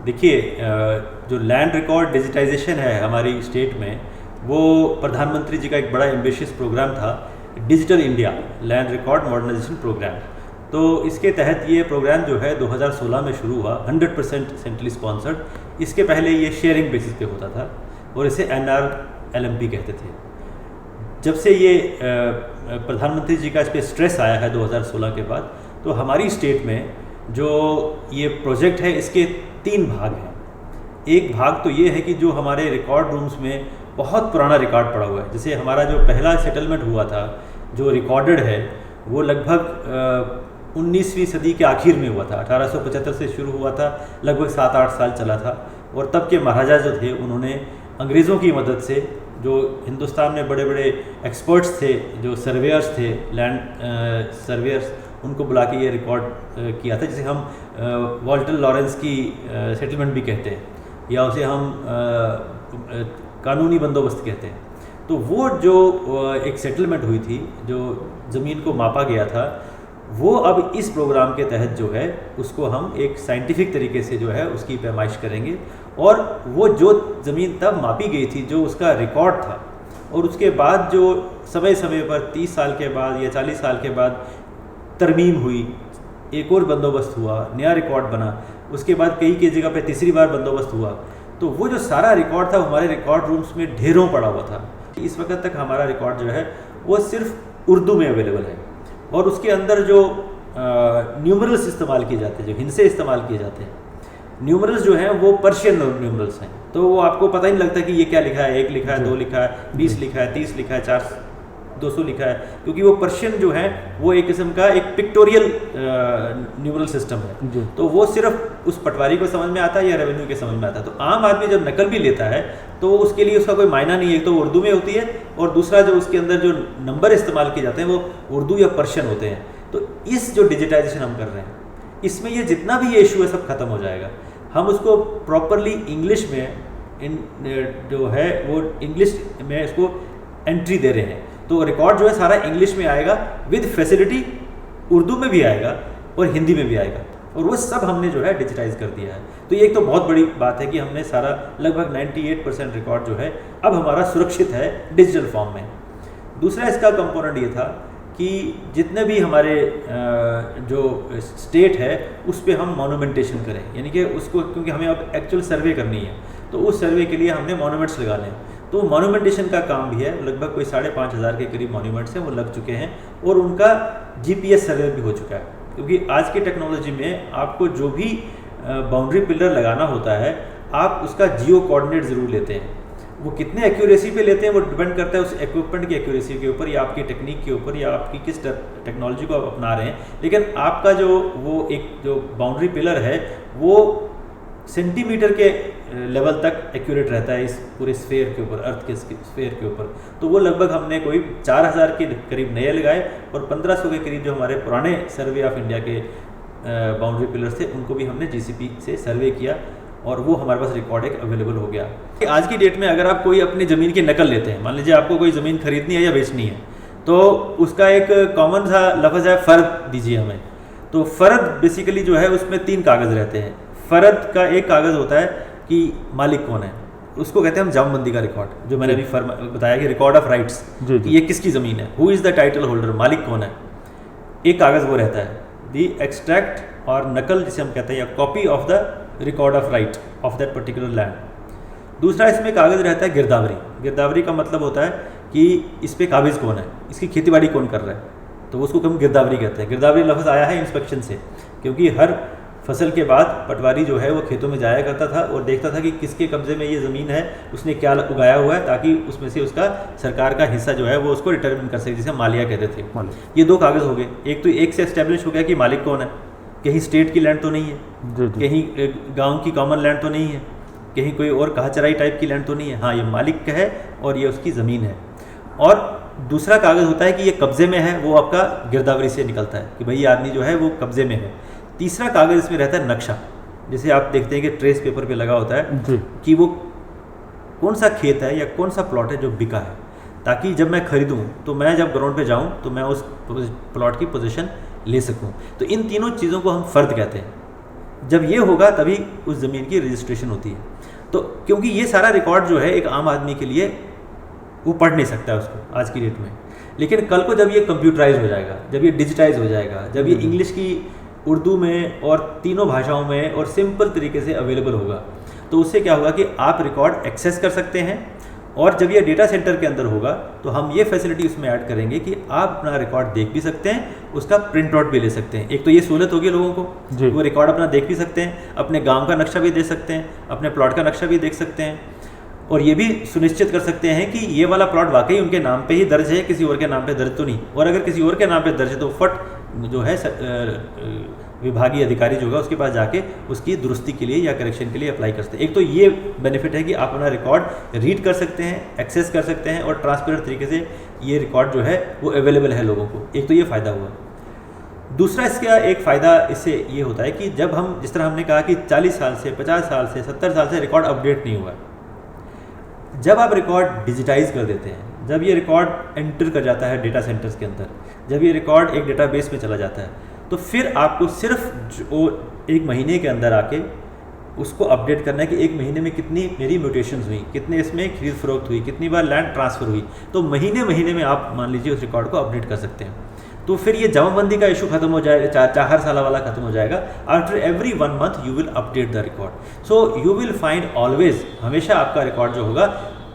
देखिए, जो land record digitisation है हमारी स्टेट में, वो प्रधानमंत्री जी का एक बड़ा एम्बिशियस प्रोग्राम था, digital India land record modernisation programme. तो इसके तहत ये प्रोग्राम जो है 2016 में शुरू हुआ, 100% सेंट्रली स्पॉन्सर्ड। इसके पहले ये शेयरिंग बेसिस पे होता था और इसे NRLMP कहते थे। जब से ये प्रधानमंत्री जी का इस पर स्ट्रेस आया है 2016 के बाद, तो हमारी स्टेट में जो ये प्रोजेक्ट है इसके 3 भाग हैं। एक भाग तो ये है कि जो हमारे रिकॉर्ड रूम्स में बहुत पुराना रिकॉर्ड पड़ा हुआ है, जैसे हमारा जो पहला सेटलमेंट हुआ था जो रिकॉर्डेड है वो लगभग 19वीं सदी के आखिर में हुआ था। 1875 से शुरू हुआ था, लगभग 7-8 साल चला था। और तब के महाराजा जो थे उन्होंने अंग्रेज़ों की मदद से, जो हिंदुस्तान में बड़े बड़े एक्सपर्ट्स थे, जो सर्वेयर्स थे, लैंड सर्वेयर्स, उनको बुला के ये रिकॉर्ड किया था, जिसे हम वॉल्टर लॉरेंस की सेटलमेंट भी कहते हैं, या उसे हम कानूनी बंदोबस्त कहते हैं। तो वो जो एक सेटलमेंट हुई थी, जो ज़मीन को मापा गया था, वो अब इस प्रोग्राम के तहत जो है उसको हम एक साइंटिफिक तरीके से जो है उसकी पैमाइश करेंगे। और वो जो ज़मीन तब मापी गई थी, जो उसका रिकॉर्ड था, और उसके बाद जो समय समय पर 30 साल के बाद या 40 साल के बाद तरमीम हुई, एक और बंदोबस्त हुआ, नया रिकॉर्ड बना, उसके बाद कई की जगह पे तीसरी बार बंदोबस्त हुआ, तो वो जो सारा रिकॉर्ड था हमारे रिकॉर्ड रूम्स में ढेरों पड़ा हुआ था। इस वक्त तक हमारा रिकॉर्ड जो है वो सिर्फ उर्दू में अवेलेबल है, और उसके अंदर जो न्यूमरल्स इस्तेमाल किए जाते हैं, जो हिंसे इस्तेमाल किए जाते हैं, न्यूमरल्स जो हैं वो पर्शियन न्यूमरल्स हैं। तो वो आपको पता ही नहीं लगता कि ये क्या लिखा है, 1 लिखा है, 2 लिखा है, 20 लिखा है, 30 लिखा है, 200 लिखा है, क्योंकि वो पर्शियन जो है वो एक किस्म का एक पिक्टोरियल न्यूमरल सिस्टम है। तो वो सिर्फ उस पटवारी को समझ में आता है या रेवेन्यू के समझ में आता है। तो आम आदमी जब नकल भी लेता है तो उसके लिए उसका कोई मायना नहीं है। एक तो उर्दू में होती है, और दूसरा जो उसके अंदर जो नंबर इस्तेमाल किए जाते हैं वो उर्दू या पर्शियन होते हैं। तो इस जो डिजिटाइजेशन हम कर रहे हैं, इसमें ये जितना भी ये इशू है सब खत्म हो जाएगा। हम उसको प्रॉपरली इंग्लिश में जो है वो इंग्लिश में इसको एंट्री दे रहे हैं। तो रिकॉर्ड जो है सारा इंग्लिश में आएगा, विद फैसिलिटी उर्दू में भी आएगा और हिंदी में भी आएगा, और वो सब हमने जो है डिजिटाइज कर दिया है। तो ये एक तो बहुत बड़ी बात है कि हमने सारा लगभग 98% रिकॉर्ड जो है अब हमारा सुरक्षित है डिजिटल फॉर्म में। दूसरा इसका कंपोनेंट ये था कि जितने भी हमारे जो स्टेट है उस पर हम मोनूमेंटेशन करें, यानी कि उसको, क्योंकि हमें अब एक्चुअल सर्वे करनी है, तो उस सर्वे के लिए हमने मोनूमेंट्स लगाने हैं। तो मोनूमेंटेशन का काम भी है, लगभग कोई 5,500 के करीब मोन्यूमेंट्स हैं वो लग चुके हैं, और उनका GPS सर्वे भी हो चुका है। क्योंकि आज की टेक्नोलॉजी में आपको जो भी बाउंड्री पिलर लगाना होता है, आप उसका जियो कोऑर्डिनेट ज़रूर लेते हैं। वो कितने एक्यूरेसी पे लेते हैं वो डिपेंड करता है उस इक्विपमेंट की एक्यूरेसी के ऊपर, या आपकी टेक्निक के ऊपर, या आपकी किस टेक्नोलॉजी को आप अपना रहे हैं। लेकिन आपका जो वो एक जो बाउंड्री पिलर है वो सेंटीमीटर के लेवल तक एक्यूरेट रहता है इस पूरे स्फेयर के ऊपर, अर्थ के स्फेयर के ऊपर। तो वो लगभग हमने कोई 4,000 के करीब नए लगाए, और 1,500 के करीब जो हमारे पुराने सर्वे ऑफ इंडिया के बाउंड्री पिलर्स थे उनको भी हमने GCP से सर्वे किया, और वो हमारे पास रिकॉर्ड एक अवेलेबल हो गया। आज की डेट में अगर आप कोई अपनी ज़मीन की नकल लेते हैं, मान लीजिए आपको कोई ज़मीन खरीदनी है या बेचनी है, तो उसका एक कॉमन सा लफ्ज़ है फ़र्द दीजिए हमें। तो फ़र्द बेसिकली जो है उसमें 3 कागज़ रहते हैं। फ़र्द का एक कागज़ होता है कि मालिक कौन है, उसको कहते हैं हम जमाबंदी का रिकॉर्ड, जो मैंने अभी बताया कि रिकॉर्ड ऑफ राइट्स, कि ये किसकी ज़मीन है, who is the title holder, मालिक कौन है। एक कागज़ वो रहता है, दी एक्सट्रैक्ट और नकल जिसे हम कहते हैं, या copy of the record of right of that particular land. दूसरा इसमें कागज़ रहता है गिरदावरी। गिरदावरी का मतलब होता है कि इस पर काबिज़ कौन है, इसकी खेतीबाड़ी कौन कर रहा है, तो उसको हम गिरदावरी कहते हैं। गिरदावरी लफ्ज़ आया है इंस्पेक्शन से, क्योंकि हर फसल के बाद पटवारी जो है वो खेतों में जाया करता था और देखता था कि किसके कब्ज़े में ये ज़मीन है, उसने क्या उगाया हुआ है, ताकि उसमें से उसका सरकार का हिस्सा जो है वो उसको डिटरमिन कर सके, जिसे मालिया कहते थे। ये 2 कागज़ हो गए। एक तो एक से एस्टेब्लिश हो गया कि मालिक कौन है, कहीं स्टेट की लैंड तो नहीं है, कहीं गांव की कॉमन लैंड तो नहीं है, कहीं कोई और कहाचराई टाइप की लैंड तो नहीं है। हाँ, ये मालिक का है और ये उसकी ज़मीन है। और दूसरा कागज़ होता है कि ये कब्ज़े में है, वो आपका गिरदावरी से निकलता है कि भाई ये आदमी जो है वो कब्ज़े में है। तीसरा कागज़ इसमें रहता है नक्शा, जैसे आप देखते हैं कि ट्रेस पेपर पे लगा होता है कि वो कौन सा खेत है या कौन सा प्लॉट है जो बिका है, ताकि जब मैं खरीदूं तो मैं जब ग्राउंड पे जाऊं तो मैं उस प्लॉट की पोजीशन ले सकूं। तो इन तीनों चीज़ों को हम फ़र्द कहते हैं। जब ये होगा तभी उस ज़मीन की रजिस्ट्रेशन होती है। तो क्योंकि ये सारा रिकॉर्ड जो है एक आम आदमी के लिए वो पढ़ नहीं सकता है उसको आज की डेट में, लेकिन कल को जब ये कंप्यूटराइज हो जाएगा, जब ये डिजिटाइज हो जाएगा, जब ये इंग्लिश की, उर्दू में और तीनों भाषाओं में और सिंपल तरीके से अवेलेबल होगा, तो उससे क्या होगा कि आप रिकॉर्ड एक्सेस कर सकते हैं। और जब ये डेटा सेंटर के अंदर होगा तो हम ये फैसिलिटी उसमें ऐड करेंगे कि आप अपना रिकॉर्ड देख भी सकते हैं, उसका प्रिंट आउट भी ले सकते हैं। एक तो ये सहूलत होगी लोगों को, वो रिकॉर्ड अपना देख भी सकते हैं, अपने गांव का नक्शा भी देख सकते हैं, अपने प्लॉट का नक्शा भी देख सकते हैं, और ये भी सुनिश्चित कर सकते हैं कि ये वाला प्लॉट वाकई उनके नाम पे ही दर्ज है, किसी और के नाम पे दर्ज तो नहीं। और अगर किसी और के नाम पे दर्ज है तो फट जो है विभागीय अधिकारी जो होगा उसके पास जाके उसकी दुरुस्ती के लिए या करेक्शन के लिए अप्लाई कर सकते हैं। एक तो ये बेनिफिट है कि आप अपना रिकॉर्ड रीड कर सकते हैं, एक्सेस कर सकते हैं, और ट्रांसपेरेंट तरीके से ये रिकॉर्ड जो है वो अवेलेबल है लोगों को। एक तो ये फ़ायदा हुआ। दूसरा इसका एक फ़ायदा इससे ये होता है कि जब हम, जिस तरह हमने कहा कि 40 साल से, 50 साल से, 70 साल से रिकॉर्ड अपडेट नहीं हुआ, जब आप रिकॉर्ड डिजिटाइज कर देते हैं, जब ये रिकॉर्ड एंटर कर जाता है डेटा सेंटर्स के अंदर, जब ये रिकॉर्ड एक डेटाबेस में चला जाता है, तो फिर आपको सिर्फ जो एक महीने के अंदर आके उसको अपडेट करना है कि एक महीने में कितनी मेरी म्यूटेशंस हुई, कितने इसमें खरीद फरोख्त हुई, कितनी बार लैंड ट्रांसफ़र हुई। तो महीने महीने में आप मान लीजिए उस रिकॉर्ड को अपडेट कर सकते हैं। तो फिर ये जमाबंदी का इशू खत्म हो जाएगा, हर साल वाला खत्म हो जाएगा। After every 1 month you will update the record. So you will find always, हमेशा आपका रिकॉर्ड जो होगा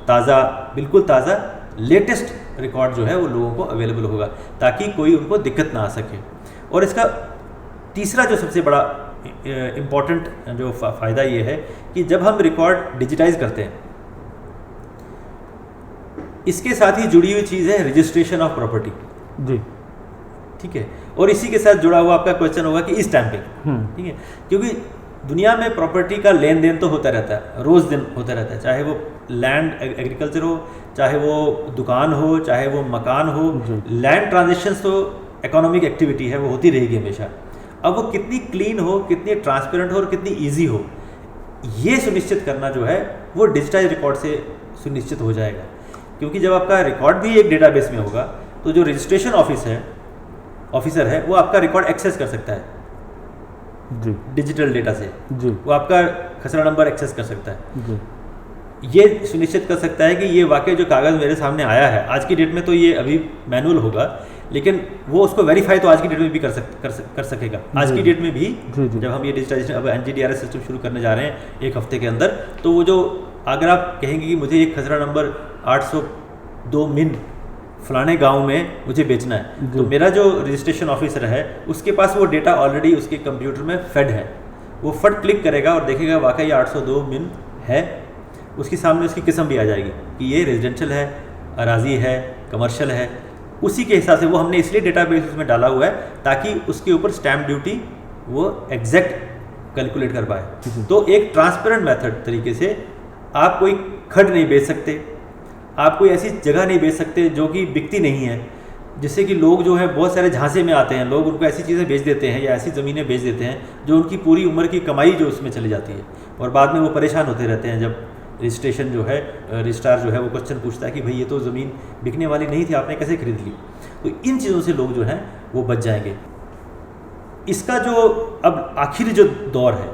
ताज़ा, बिल्कुल ताज़ा, लेटेस्ट रिकॉर्ड जो है वो लोगों को अवेलेबल होगा, ताकि कोई उनको दिक्कत ना आ सके। और इसका तीसरा जो सबसे बड़ा इम्पॉर्टेंट जो फ़ायदा ये है कि जब हम रिकॉर्ड डिजिटाइज करते हैं, इसके साथ ही जुड़ी हुई चीज़ है रजिस्ट्रेशन ऑफ प्रॉपर्टी। जी, ठीक है। और इसी के साथ जुड़ा हुआ आपका क्वेश्चन होगा कि स्टैंपिंग, ठीक है, क्योंकि दुनिया में प्रॉपर्टी का लेन देन तो होता रहता है, रोज़ दिन होता रहता है, चाहे वो लैंड एग्रीकल्चर हो, चाहे वो दुकान हो, चाहे वो मकान हो। लैंड ट्रांजेक्शन्स तो इकोनॉमिक एक्टिविटी है, वो होती रहेगी हमेशा। अब वो कितनी क्लीन हो, कितनी ट्रांसपेरेंट हो और कितनी ईजी हो, ये सुनिश्चित करना जो है वो डिजिटाइज रिकॉर्ड से सुनिश्चित हो जाएगा। क्योंकि जब आपका रिकॉर्ड भी एक डेटाबेस में होगा तो जो रजिस्ट्रेशन ऑफिसर है वो आपका रिकॉर्ड एक्सेस कर सकता है जी, डिजिटल डेटा से जी, वो आपका खसरा नंबर एक्सेस कर सकता है जी, ये सुनिश्चित कर सकता है कि ये वाकई जो कागज़ मेरे सामने आया है, आज की डेट में तो ये अभी मैनुअल होगा, लेकिन वो उसको वेरीफाई तो आज की डेट में भी कर सकेगा। आज की डेट में भी जब हम ये डिजिटाइजेशन, अब NGDRS सिस्टम शुरू करने जा रहे हैं 1 हफ्ते के अंदर, तो वो जो अगर आप कहेंगे कि मुझे एक खसरा नंबर 802 मिन फलाने गांव में मुझे बेचना है, तो मेरा जो रजिस्ट्रेशन ऑफिसर है उसके पास वो डेटा ऑलरेडी उसके कंप्यूटर में फेड है। वो फट क्लिक करेगा और देखेगा वाकई 802 मिन है, उसके सामने उसकी किस्म भी आ जाएगी कि ये रेजिडेंशियल है, अराजी है, कमर्शियल है। उसी के हिसाब से वो हमने इसलिए डेटाबेस उसमें डाला हुआ है ताकि उसके ऊपर स्टैम्प ड्यूटी वो एग्जैक्ट कैलकुलेट कर पाए। तो एक ट्रांसपेरेंट मेथड तरीके से आप कोई खड नहीं बेच सकते, आप कोई ऐसी जगह नहीं बेच सकते जो कि बिकती नहीं है, जिससे कि लोग जो है बहुत सारे झांसे में आते हैं, लोग उनको ऐसी चीज़ें बेच देते हैं या ऐसी ज़मीनें बेच देते हैं जो उनकी पूरी उम्र की कमाई जो उसमें चली जाती है, और बाद में वो परेशान होते रहते हैं जब रजिस्ट्रेशन जो है, रजिस्ट्रार जो है वो क्वेश्चन पूछता है कि भाई ये तो ज़मीन बिकने वाली नहीं थी, आपने कैसे खरीद ली। तो इन चीज़ों से लोग जो हैं वो बच जाएंगे। इसका जो अब आखिरी जो दौर है,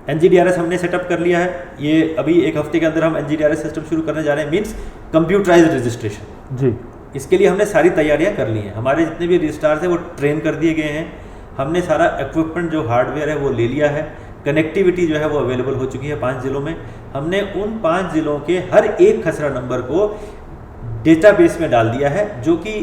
NGDRS हमने सेटअप कर लिया है, ये अभी 1 हफ्ते के अंदर हम NGDRS सिस्टम शुरू करने जा रहे हैं, मीन्स कंप्यूटराइज्ड रजिस्ट्रेशन जी। इसके लिए हमने सारी तैयारियां कर ली हैं, हमारे जितने भी रजिस्ट्रार थे वो ट्रेन कर दिए गए हैं, हमने सारा इक्विपमेंट जो हार्डवेयर है वो ले लिया है, कनेक्टिविटी जो है वो अवेलेबल हो चुकी है 5 ज़िलों में। हमने उन 5 ज़िलों के हर एक खसरा नंबर को डेटाबेस में डाल दिया है, जो कि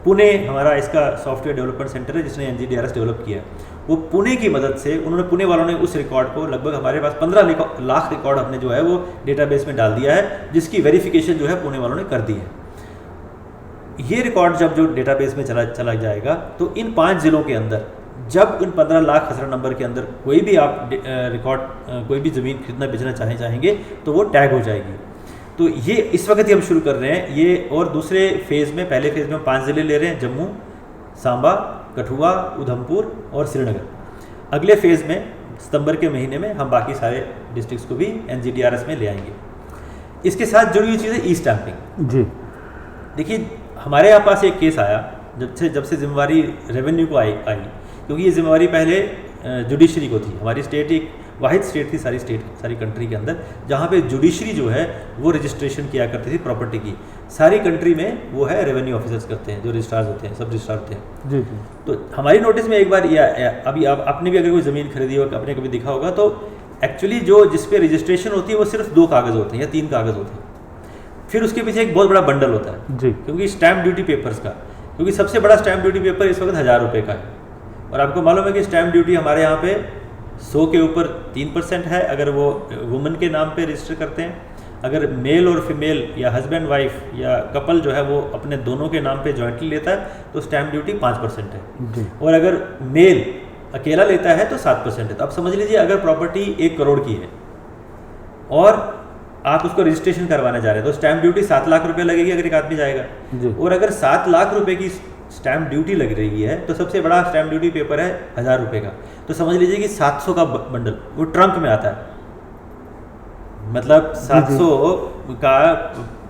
पुणे हमारा इसका सॉफ्टवेयर डेवलपमेंट सेंटर है जिसने NGDRS डेवलप किया, वो पुणे की मदद से उन्होंने, पुणे वालों ने उस रिकॉर्ड को लगभग हमारे पास 15 लाख रिकॉर्ड हमने जो है वो डेटाबेस में डाल दिया है, जिसकी वेरिफिकेशन जो है पुणे वालों ने कर दी है। ये रिकॉर्ड जब जो डेटाबेस में चला जाएगा तो इन 5 ज़िलों के अंदर जब इन 15 लाख खसरा नंबर के अंदर कोई भी आप रिकॉर्ड, कोई भी ज़मीन खरीदना बेचना चाहेंगे तो वो टैग हो जाएगी। तो ये इस वक्त ही हम शुरू कर रहे हैं ये, और दूसरे फेज़ में, पहले फेज़ में हम 5 ज़िले ले रहे हैं, जम्मू, सांबा, कठुआ, उधमपुर और श्रीनगर। अगले फेज़ में सितंबर के महीने में हम बाकी सारे डिस्ट्रिक्ट्स को भी NGDRS में ले आएंगे। इसके साथ जुड़ी हुई चीज़ है ई स्टैंपिंग जी। देखिए हमारे यहाँ पास एक केस आया जब से जिम्मेवारी रेवेन्यू को आई, क्योंकि ये जिम्मेवारी पहले जुडिशरी को थी। हमारी स्टेट एक वाहिद स्टेट थी सारी कंट्री के अंदर जहाँ पे जुडिशरी जो है वो रजिस्ट्रेशन किया करती थी प्रॉपर्टी की। सारी कंट्री में वो है रेवेन्यू ऑफिसर्स करते हैं, जो रजिस्ट्रार्स होते हैं, सब रजिस्ट्रार होते हैं जी। तो हमारी नोटिस में एक बार अभी आपने भी अगर कोई ज़मीन खरीदी हो, आपने कभी देखा होगा, तो एक्चुअली जो जिस पे रजिस्ट्रेशन होती है वो सिर्फ 2 कागज़ होते हैं या 3 कागज़ होते हैं, फिर उसके पीछे एक बहुत बड़ा बंडल होता है जी। क्योंकि स्टैम्प ड्यूटी पेपर्स का, क्योंकि सबसे बड़ा स्टैम्प ड्यूटी पेपर इस वक्त 1000 रुपये का है। और आपको मालूम है कि स्टैम्प ड्यूटी हमारे यहाँ पे 100 के ऊपर 3% है अगर वो वुमन के नाम पे रजिस्टर करते हैं। अगर मेल और फीमेल या हस्बैंड वाइफ या कपल जो है वो अपने दोनों के नाम पे जॉइंटली लेता है तो स्टैम्प ड्यूटी 5% है जी। और अगर मेल अकेला लेता है तो 7% है। तो आप समझ लीजिए अगर प्रॉपर्टी 1 करोड़ की है और आप उसको रजिस्ट्रेशन करवाने जा रहे हैं तो स्टैम्प ड्यूटी 7 लाख रुपए लगेगी अगर एक आदमी जाएगा जी। और अगर 7 लाख रुपए की स्टैम्प ड्यूटी लग रही है तो सबसे बड़ा स्टैम्प ड्यूटी पेपर है 1000 रुपये का। तो समझ लीजिए कि 700 का बंडल वो ट्रंक में आता है, मतलब 700 का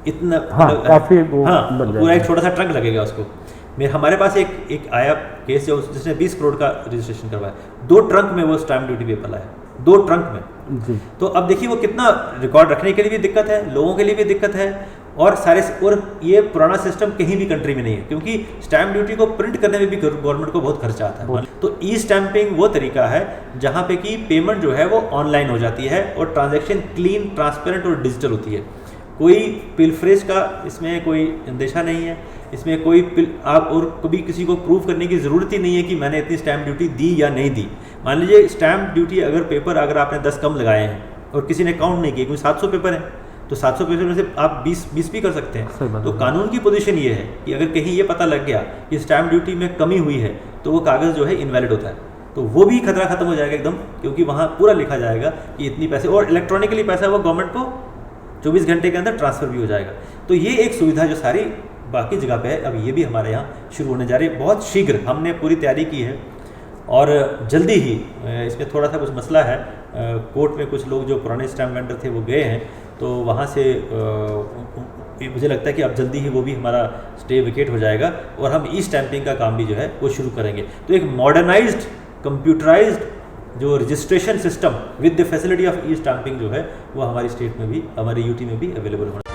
इतना काफी हाँ पूरा एक छोटा सा ट्रंक लगेगा उसको। हमारे पास एक आया केस जिसने 20 करोड़ का रजिस्ट्रेशन करवाया, 2 ट्रंक में वो स्टैम्प ड्यूटी पेपर लाया, 2 ट्रंक में जी। तो अब देखिए वो कितना रिकॉर्ड रखने के लिए भी दिक्कत है, लोगों के लिए भी दिक्कत है और ये पुराना सिस्टम कहीं भी कंट्री में नहीं है क्योंकि स्टैम्प ड्यूटी को प्रिंट करने में भी गवर्नमेंट को बहुत खर्चा आता है। तो ई स्टैंपिंग वो तरीका है जहाँ पे कि पेमेंट जो है वो ऑनलाइन हो जाती है और ट्रांजैक्शन क्लीन, ट्रांसपेरेंट और डिजिटल होती है। कोई पिलफ्रेज का इसमें कोई अंदेशा नहीं है, इसमें कोई आप और कभी किसी को प्रूव करने की ज़रूरत ही नहीं है कि मैंने इतनी स्टैम्प ड्यूटी दी या नहीं दी। मान लीजिए स्टैम्प ड्यूटी अगर आपने 10 कम लगाए हैं और किसी ने काउंट नहीं किया, कोई 700 पेपर है तो 700 पेपर में से आप 20 भी कर सकते हैं। तो कानून की पोजीशन ये है कि अगर कहीं ये पता लग गया कि स्टैम्प ड्यूटी में कमी हुई है तो वो कागज़ जो है इनवैलिड होता है, तो वो भी खतरा खत्म हो जाएगा एकदम, क्योंकि वहाँ पूरा लिखा जाएगा कि इतनी पैसे, और इलेक्ट्रॉनिकली पैसा वो गवर्नमेंट को 24 घंटे के अंदर ट्रांसफ़र भी हो जाएगा। तो ये एक सुविधा जो सारी बाकी जगह पे है, अब ये भी हमारे यहाँ शुरू होने जा रही है बहुत शीघ्र। हमने पूरी तैयारी की है और जल्दी ही इसमें थोड़ा सा कुछ मसला है, कोर्ट में कुछ लोग जो पुराने स्टैम्प वेंडर थे वो गए हैं तो वहाँ से मुझे लगता है कि अब जल्दी ही वो भी हमारा स्टे विकेट हो जाएगा और हम ई स्टैंपिंग का काम भी जो है वो शुरू करेंगे। तो एक मॉडर्नाइज्ड कंप्यूटराइज्ड जो registration system with the facility of E stamping जो है वो हमारी स्टेट में भी, हमारे यूटी में भी अवेलेबल होना